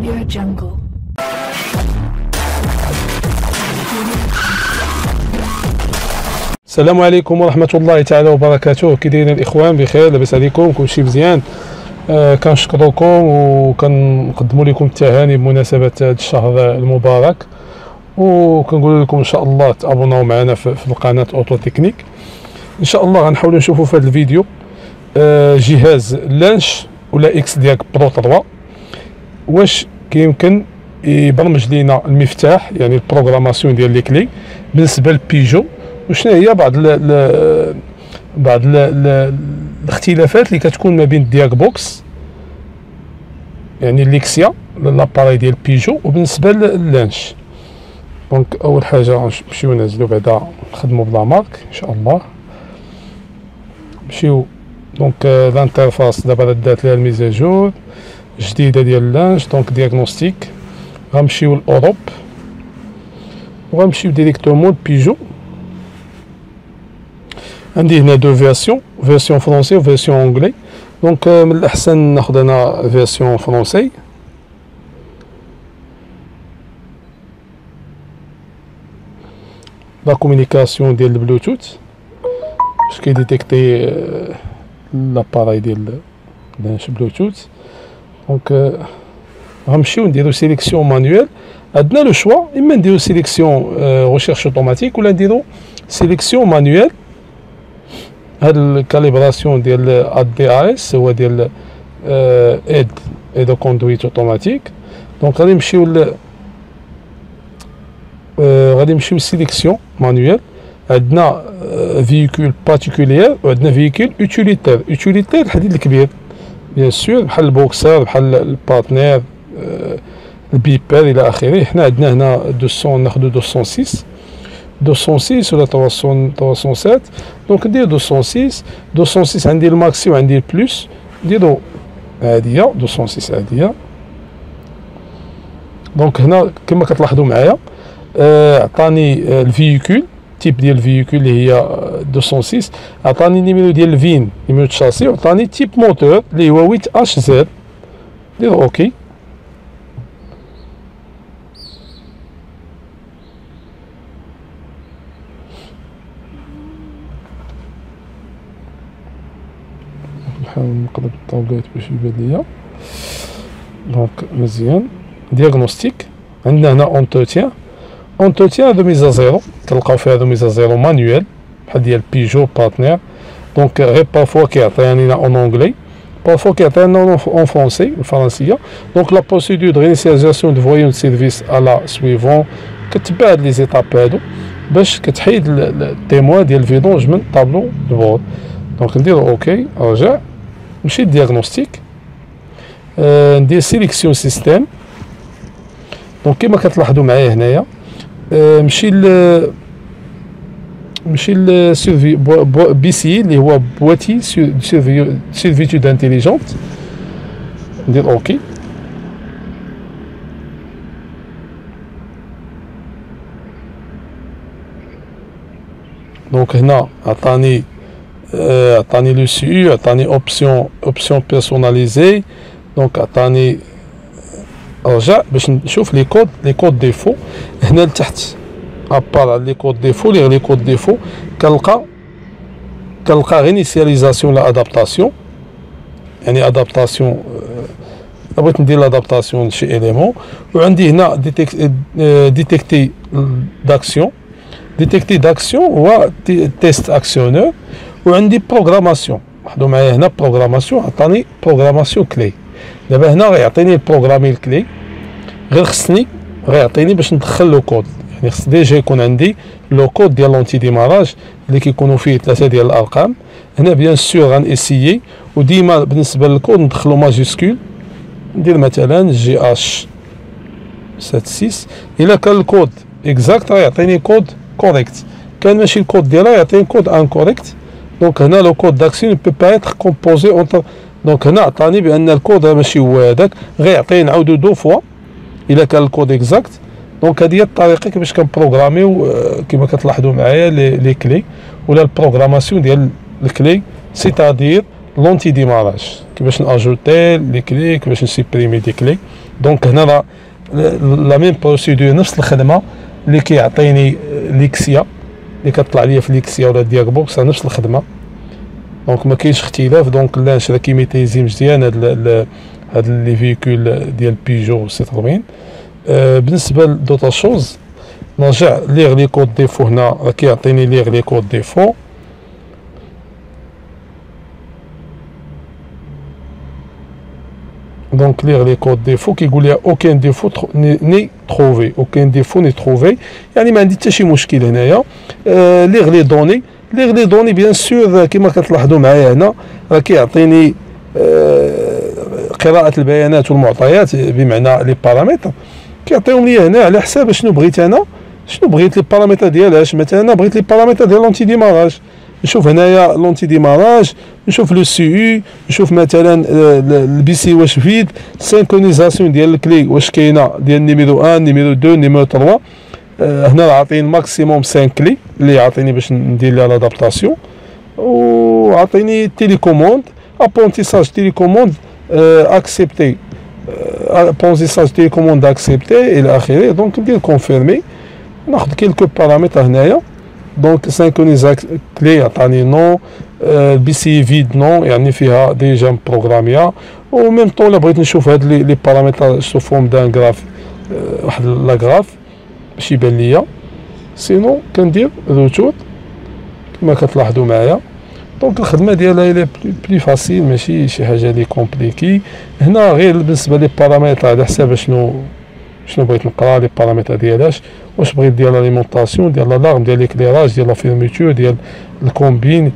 Audio Jungle. السلام عليكم ورحمة الله تعالى وبركاته. كي دايرين الإخوان؟ بخير؟ لاباس عليكم؟ كلشي مزيان؟ كنشكركم وكنقدموا لكم التهاني بمناسبة هذا الشهر المبارك، وكنقول لكم إن شاء الله تابوناو معنا في القناة أوتو تكنيك. إن شاء الله غنحاولوا نشوفوا في هذا الفيديو جهاز لانش ولا إكس دياك برو 3 واش كيمكن يبرمج لينا المفتاح، يعني البروغراماسيون ديال لي كلي بالنسبة للبيجو، وشنو هي بعض الاختلافات اللي كتكون ما بين الدياك بوكس يعني ليكسيا لاباري ديال بيجو وبالنسبه للانش. دونك اول حاجه نمشيو ننزلو بعدا نخدمو بلا مارك ان شاء الله. نمشيو دونك الانترفاس دابا دات ليها الميزاجور جديده ديال لانش. دونك دياغنوستيك غنمشيو لاوروب وغنمشيو ديريكتومون لبيجو. عندي هنا دو فيرسيون فرونسي و فيرسيون انجلي. دونك من الاحسن ناخذ انا فيرسيون فرونسي. لا كومونيكاسيون ديال البلوتوث باش كيديتيكتي لاباراي ديال لانش بلوتوث. دونك غنمشيو نديرو سيليكسيون مانويل. عندنا لو شوا، اما نديرو سيليكسيون ريشيرش اوتوماتيك ولا نديرو سيليكسيون مانويل. هاد الكاليبراسيون ديال ادي اس هو ديال ايد كوندويت اوتوماتيك. دونك غادي نمشيو سيليكسيون مانويل. عندنا فييكول بارتيكولير وعندنا فييكول اوتيليتير. اوتيليتير الحديد الكبير بيان سور، بحال البوكسر بحال البارتنير البيبر الى اخره. حنا عندنا هنا 200 ناخذ 206 ولا 307. دونك ندير 206 عندي الماكسي وعندي البلوس. نديرو عاديه 206 عاديه. دونك هنا كما كتلاحظوا معايا عطاني الفييكول تيب ديال الفييكول اللي هي 206. عطاني النيميرو ديال الفين نيميرو الشاسي، وعطاني تيب موتور اللي هو 8 اش زد. نديرو اوكي. نحاول نقلب الطابليت باش يبان ليا. دونك مزيان. دياغنوستيك عندنا هنا اونتروتيان دو ميزا زيرو، كنلقاو فيها دو ميزا زيرو مانويل بحال ديال بيجو بارتنير. دونك غير بارفوا كيعطينا اون اونغلي، بارفوا كيعطينا اون فرونسي الفرنسيه. دونك لا بروسيدور دو رينيسياليزاسيون دو فويون دو سيرفيس الا سويفون. كتبع هاد لي زيتاب هادو باش كتحيد التيموان ديال الفيدونج من طابلو البورد. دونك نديرو اوكي. رجع نمشي للدياغنوستيك، ندير سيليكسيون سيستيم. دونك كيما كتلاحظوا معايا هنايا نمشي لسيرفي بي سي اللي هو بواتي سيرفيتود انتيليجونت. ندير اوكي. دونك هنا عطاني لو سي او، عطاني اوبسيون بيرسوناليزي. دونك عطاني رجع باش نشوف لي كود ديفو. هنا لتحت ابار لي كود ديفو لي كود ديفو كنلقى رينيسياليزاسيون لا ادابتاسيون، يعني ادابتاسيون بغيت ندير لادابتاسيون لشي اليمون. وعندي هنا ديتيكتي داكسيون هو تيست اكسيونور. وعندي بروغراماسيون، لاحظوا معايا هنا بروغراماسيون عطاني بروغراماسيون كلي. دابا هنا غيعطيني البروغرامي الكلي، غير خصني غيعطيني باش ندخل لو كود. يعني خص ديجا يكون عندي لو كود ديال لونتي ديماراج اللي كيكونوا فيه 3 ديال الارقام. هنا بيان سور غنسيي، وديما بالنسبه للكود ندخلو ماجيسكول. ندير مثلا جي اش 76. الا كان الكود اكزاكت غيعطيني كود كوريكت، كان ماشي الكود ديالها يعطيني كود انكوريكت. دونك هنا لو كود داكسيون بو با ايتر كومبوزي اونتر. دونك هنا عطاني بان الكود ماشي هو هذاك، غيعطيني نعاودو 2 فوا الا كان الكود اكزاكت. دونك هذه هي الطريقه كيفاش كنبروغراميو كما كتلاحظوا معايا لي كلي ولا البروغراماسيون ديال الكلي، سيتادير لونتي ديماراج، كيفاش ناجوتي لي كلي، كيفاش نسيبريمي دي كلي. دونك هنا لا ميم بروسيدور، نفس الخدمه اللي كيعطيني ليكسيا اللي كتطلع ليا في ليكسيا ولا دياك بوكس، نفس الخدمه. دونك ما كاينش اختلاف. دونك لاش راه كيميتيزي مزيان هاد لي فيكول ديال بيجو سيتروين. بالنسبه لدوطا شوز نرجع ليغ لي كود ديفو. هنا راه كيعطيني ليغ لي كود ديفو. دونك ليغ لي كود ديفو كيقول لي اوكين ديفو ني تروفي، اوكين ديفو ني تروفي، يعني ما عندي حتى شي مشكل هنايا. ليغ لي دوني، ليغ لي دوني بيان سور كما كتلاحظوا معايا هنا راه كيعطيني قراءة البيانات والمعطيات بمعنى لي بارامتر، كيعطيهم لي هنا على حساب شنو بغيت انا، شنو بغيت لي بارامتر ديالها. مثلا انا بغيت لي بارامتر ديال لونتي ديماراج، نشوف هنايا لونتي ديماراج، نشوف لو سي يو، نشوف مثلا البي سي واش فيد، سينكرونيزاسيون ديال الكلي واش كاينه ديال نيميرو 1 نيميرو 2 نيميرو 3. هنا راه عاطيني ماكسيموم 5 كلي اللي عاطيني باش ندير لها لادابتاسيون، وعاطيني تيليكوموند ابونتيساج تيليكوموند اكسبتي، ابونتيساج تيليكوموند اكسبتي الى اخره. دونك ندير كونفيرمي، ناخذ كيلكو بارامتر هنايا. دونك سينكرونيزا كلي عطاني نو، بي سي فيد نو يعني فيها ديجا بروغراميا. و ميم طون بغيت نشوف هاد لي بارامتر نشوفهم دان غراف، واحد لاغراف باش يبان ليا. سينو كندير روتور كما كتلاحظوا معايا. دونك الخدمه ديالها هي بلي فاسيل، ماشي شي حاجه لي كومبليكي. هنا غير بالنسبه لي بارامتر على حساب شنو بغيت نقرا لي بارامتر ديالاش، واش بغيت ديال لاليمونطاسيون، ديال لالارم، ديال ليكليراج، ديال لا فيرميتور، ديال الكومبين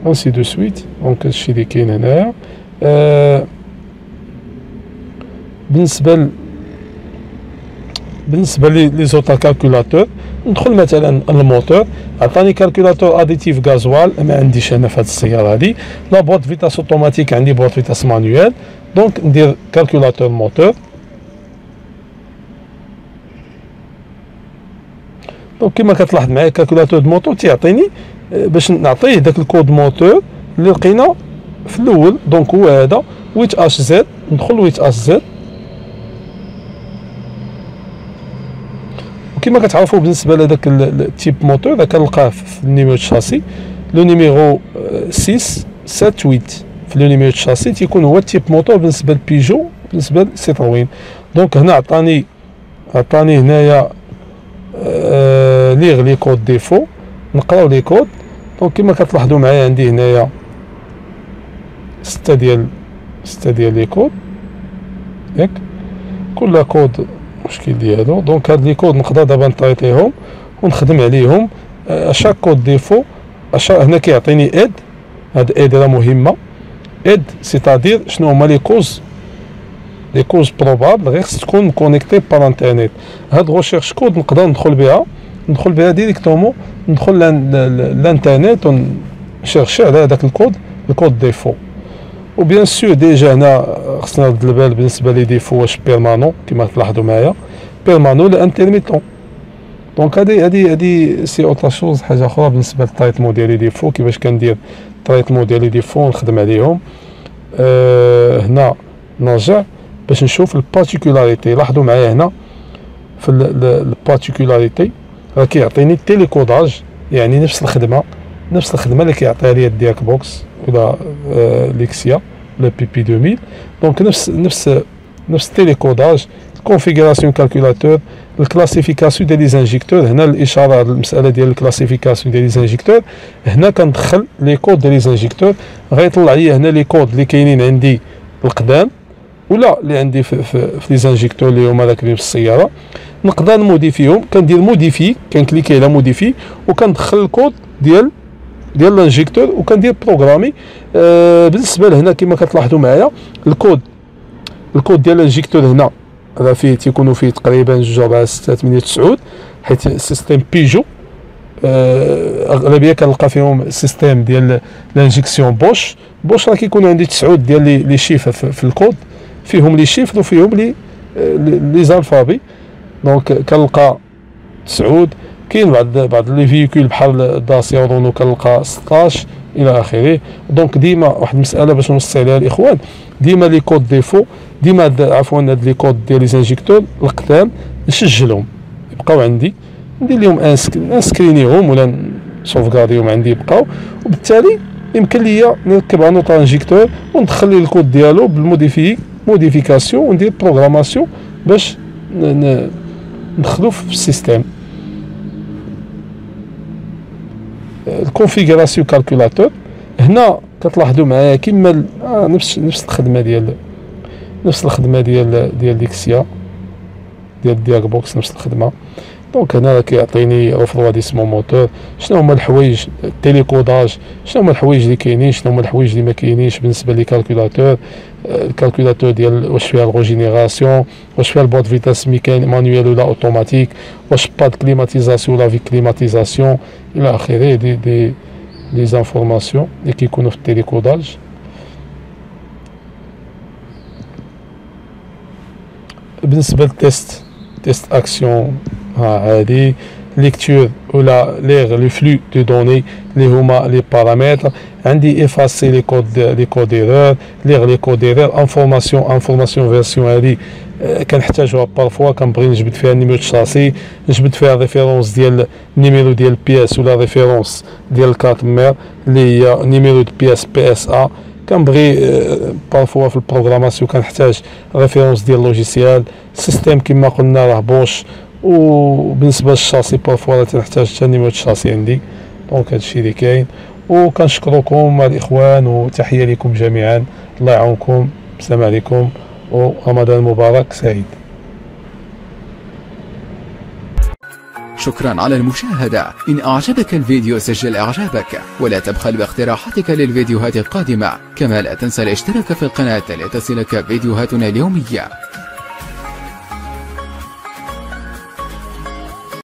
انسي دو سويت. دونك هادشي اللي كاين هنايا. بالنسبه لي زوطا كالكولاتور، ندخل مثلا الموتور، عطاني كالكولاتور اديتيف غازوال، ما عنديش انا في هذه السياره هذه. لا بورت فيتاس اوتوماتيك عندي بورت فيتاس مانيوال. دونك ندير كالكولاتور موتور. دونك كما كتلاحظ معايا كالكولاتور دو موتور تيعطيني باش نعطيه داك الكود موتور اللي لقينا في الاول. دونك هو هذا ويت اش زد، ندخل ويت اش زد. وكما كتعرفوا بالنسبه لهذاك التيب موتور كنلقاه في النيميرو شاسي، لو نيميرو 6 7 8 في لو نيميرو شاسي تيكون هو التيب موتور بالنسبه لبيجو بالنسبه لسيتروين. دونك هنا عطاني هنايا ليغ لي كود ديفو، نقراو لي كود. دونك كما كتلاحظوا معايا عندي هنايا 6 ديال لي كود، ياك كل كود مشكل ديالو. دونك هاد لي كود نقدر دابا نطريطيهم ونخدم عليهم. اشاك كود ديفو هنا كيعطيني اد، هاد اد راه مهمه. اد سيتادير شنو هما لي كوز بروبابل غير خص تكون مكونيكتي بار انترنيت. هاد غوشيرش كود نقدر ندخل بها ديريكتومون، ندخل للانترنت ونشيرشي على هذاك الكود ديفو. وبيان سور ديجا هنا خصنا نرد البال بالنسبه لي ديفو واش بيرمانون كما تلاحظوا معايا، بيرمانون ولا انترميتون. دونك هادي سي اوطا شوز، حاجه اخرى بالنسبه للتريتمون ديال لي ديفو، كيفاش كندير التريتمون ديال لي ديفو ونخدم عليهم. هنا نرجع باش نشوف البارتيكولاريتي. لاحظوا معايا هنا في البارتيكولاريتي راه كيعطيني التيليكوداج، يعني نفس الخدمه اللي كيعطيها لي دياك بوكس ولا ليكسيا ولا بي بي 2000. دونك نفس التيليكوداج، الكونفيغوراسيون كالكولاتور، الكلاسيفيكاسيون ديال لي زانجيكتور. هنا الاشاره على المساله ديال الكلاسيفيكاسيون ديال لي زانجيكتور. هنا كندخل لي كود ديال لي زانجيكتور، غيطلع لي هنا لي كود اللي كاينين عندي القدام ولا اللي عندي في لي زانجيكتور اللي هما راكبين في السياره. نقدر نموديفيهم، كندير موديفي، كنكليكي على موديفي وكندخل الكود ديال لانجيكتور وكندير بروغرامي. بالنسبه لهنا كما كتلاحظوا معايا الكود ديال لانجيكتور هنا راه فيه تيكونوا فيه تقريبا 2 4 6 8 9، حيت سيستيم بيجو اغلبيه كنلقى فيهم سيستيم ديال لانجيكسيون بوش راه كيكون عندي 9 ديال لي شيفر في الكود، فيهم لي شيفر وفيهم لي زالفابي. دونك كنلقى 9. كاين بعض لي فيكول بحال داسيا ورونو كنلقى 16 الى اخره. دونك ديما واحد المساله باش نوصي عليها الاخوان، ديما لي كود ديفو، ديما عفوا هاد لي كود ديال لي زانجيكتور القدام نسجلهم يبقاو عندي، ندير لهم انسكرينيهم ولا سوفغارديهم عندي يبقاو، وبالتالي يمكن ليا نركب ان اوتو انجيكتور وندخل لي الكود ديالو بالموديفيكاسيون وندير بروغراماسيون باش ندخلو في السيستيم. الكونفيغوراسيون كالكولاتور هنا كتلاحظوا معايا كيما نفس الخدمه ديال ديكسيا ديال دياغ بوكس، نفس الخدمه. دونك هنا كيعطيني ريفرواديسمون موتور، شنو هما الحوايج التيليكوداج، شنو هما الحوايج اللي كاينين، شنو هما الحوايج اللي ما كاينينش بالنسبه لي كالكولاتور. الكالكولاتور ديال واش فيها الروجينيراسيون، واش فيها البوط فيتاس مانويل ولا اوتوماتيك، واش با كليماتيزاسيون ولا في كليماتيزاسيون الى اخره. دي زانفورماسيون اللي كيكونوا في التيليكوداج. بالنسبه للتيست اكسيون هادي ليكتور ولا ليغ لو فلو دو دوني اللي هما لي بارامتر. عندي افاسي لي كود ايرور، ليغ لي كود ايرور. انفورماسيون فيرسيون هادي كنحتاجوها بارفوا، كنبغي نجبد فيها النيميرو الشاسي، نجبد فيها ريفيرونس ديال النيميرو ديال البياس ولا ريفيرونس ديال الكارت مير اللي هي نيميرو دو بياس بي اس ا. كنبغي بارفوا في البروغراماسيون كنحتاج ريفيرونس ديال لوجيسيال سيستيم كما قلنا راه بوش. وبالنسبه للشاسي بارفوا تنحتاج حتى نيميرو الشاسي عندي. دونك هادشي اللي كاين، وكنشكركم الاخوان وتحيه لكم جميعا. الله يعاونكم، السلام عليكم ورمضان مبارك سعيد. شكرا على المشاهدة. إن أعجبك الفيديو سجل إعجابك، ولا تبخل باقتراحاتك للفيديوهات القادمة. كما لا تنسى الاشتراك في القناة لتصلك فيديوهاتنا اليومية.